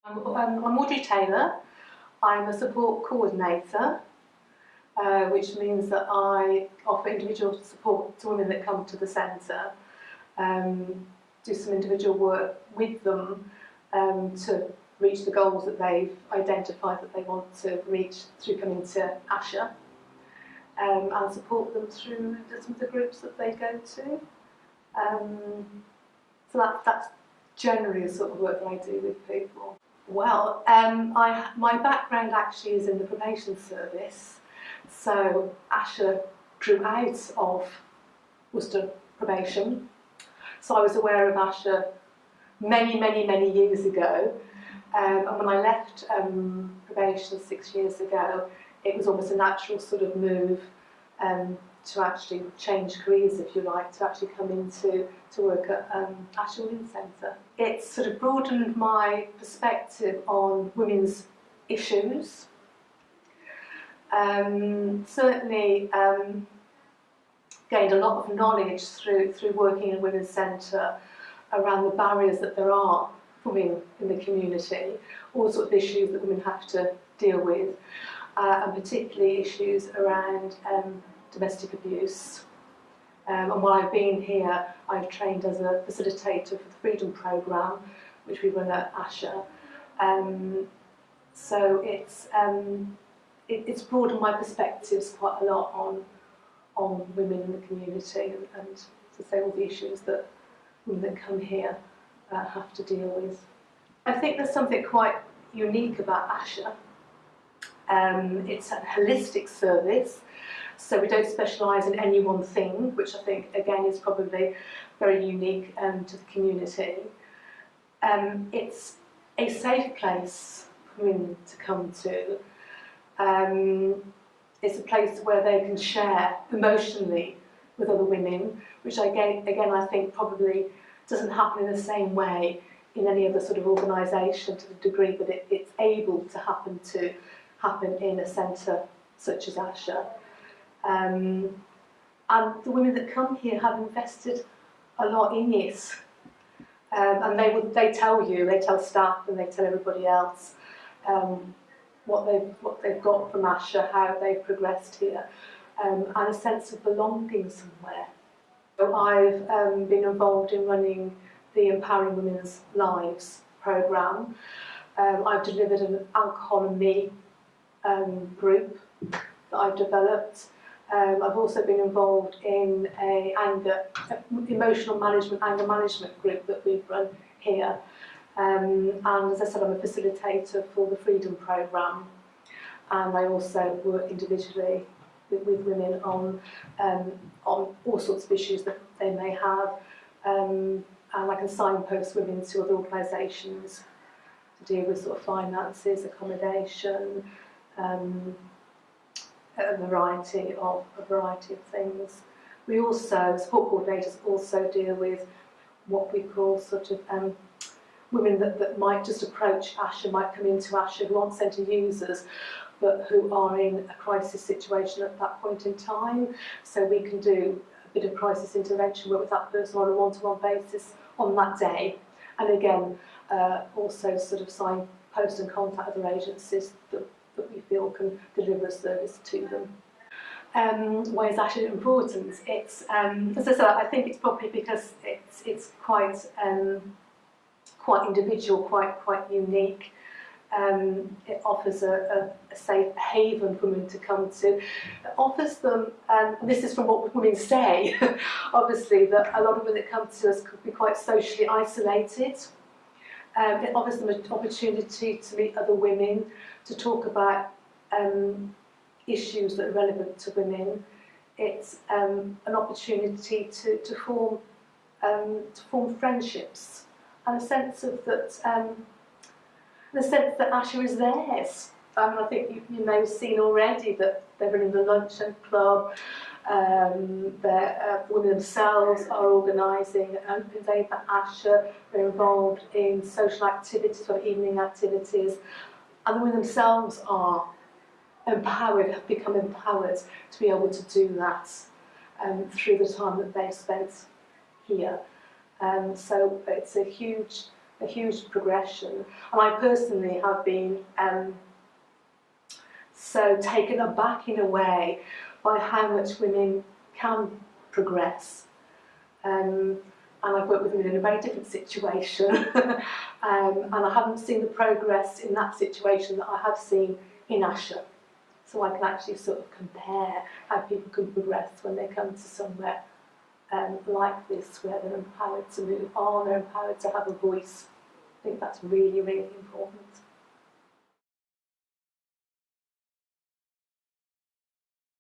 I'm Audrey Taylor. I'm a support coordinator, which means that I offer individual support to women that come to the centre, do some individual work with them to reach the goals that they've identified that they want to reach through coming to Asha, and support them through some of the groups that they go to. So that's generally the sort of work that I do with people. Well, my background actually is in the probation service, so Asha grew out of Worcester probation. So I was aware of Asha many years ago, and when I left probation 6 years ago, it was almost a natural sort of move to actually change careers, if you like, to actually come into to work at Asha Women's Centre. It's sort of broadened my perspective on women's issues. Certainly gained a lot of knowledge through working in Women's Centre around the barriers that there are for women in the community, all sorts of issues that women have to deal with, and particularly issues around domestic abuse. And while I've been here, I've trained as a facilitator for the Freedom Programme, which we run at Asha. So it's broadened my perspectives quite a lot on women in the community and to say all the issues that women that come here have to deal with. I think there's something quite unique about Asha. It's a holistic service. So we don't specialise in any one thing, which I think, again, is probably very unique to the community. It's a safe place for women to come to. It's a place where they can share emotionally with other women, which again I think probably doesn't happen in the same way in any other sort of organisation to the degree that it's able to happen in a centre such as Asha. And the women that come here have invested a lot in it, and they tell staff and they tell everybody else what they've got from Asha, how they've progressed here, and a sense of belonging somewhere. So I've been involved in running the Empowering Women's Lives programme. I've delivered an Alcohol and Me group that I've developed. I've also been involved in emotional management, anger management group that we've run here. And as I said, I'm a facilitator for the Freedom Programme. And I also work individually with women on all sorts of issues that they may have. And I can signpost women to other organisations to deal with sort of finances, accommodation, a variety of things. We also, support coordinators, also deal with what we call sort of women that might just approach Asha, might come into Asha who aren't centre users, but who are in a crisis situation at that point in time. So we can do a bit of crisis intervention, work with that person on a one-to-one basis on that day. And again, also sort of signpost and contact other agencies that we feel can deliver a service to them. Why is Asha important? It's, as I said, I think it's probably because it's quite individual, quite unique. It offers a safe haven for women to come to. It offers them, this is from what women say, obviously, that a lot of women that come to us could be quite socially isolated. It offers them an opportunity to meet other women, to talk about issues that are relevant to women. It's an opportunity to form friendships, and a sense of that. The sense that Asha is theirs. I think you may have seen already that they're running the luncheon club. The women themselves are organising an event at Asha. They're involved in social activities, or evening activities, and the women themselves are empowered, have become empowered to be able to do that through the time that they've spent here. So it's a huge a huge progression. And I personally have been so taken aback in a way by how much women can progress. And I've worked with women in a very different situation, and I haven't seen the progress in that situation that I have seen in Asha. So I can actually sort of compare how people can progress when they come to somewhere like this, where they're empowered to move on, they're empowered to have a voice. I think that's really, really important.